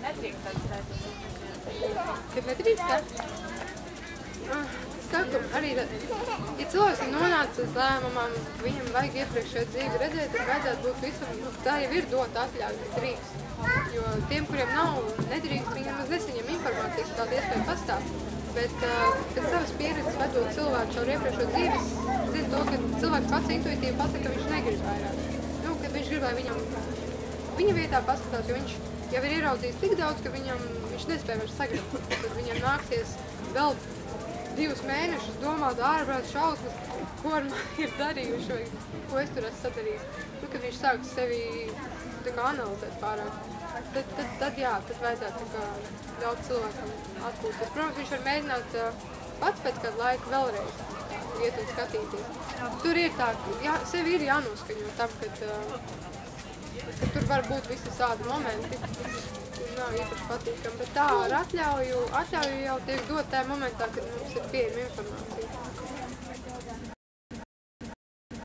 nedrīkst atstāt? Kad nedrīkst? Saku, arī, ja cilvēks ir nonācis uz lēmumam, viņam vajag iepriekšējo dzīvi redzēt, tad vajadzētu būt visam, tā jau ir dota atļauja, ka drīkst. Jo tiem, kuriem nav, nedrīkst, viņi nemaz nesaņem informācijas, tāda iespēja pastāv. Bet pēc savas pieredzes vedot cilvēku caur iepriekšējo dzīvi, zinu to, ka cilvēks pats intuitīvi pasaka, ka viņš negrib vairāk. Nu, kad viņš grib, lai viņa vietā paskatās, jo viņš jau ir ieraudzījis tik daudz, ka viņš nespēja vairs sagrabt. Tad viņam nāksies vēl 2 mēnešus domāt ārprāts šausmas, ko ar mani ir darījuši vai ko es tur esmu sadarījis. Nu, kad viņš sāks sevi tā kā analizēt pārāk, tad jā, tad vajadzētu tā kā ļaut cilvēkam atpūsties. Protams, viņš var mēģināt pats pēc kādu laiku vēlreiz iet un skatīties. Tur ir tā, sevi ir jānoskaņo tam, ka tur var būt visi sādi momenti, nav īpaši patīkami, bet tā ar atļauju jau tiek dot tajā momentā, kad mums ir pieejama informācija.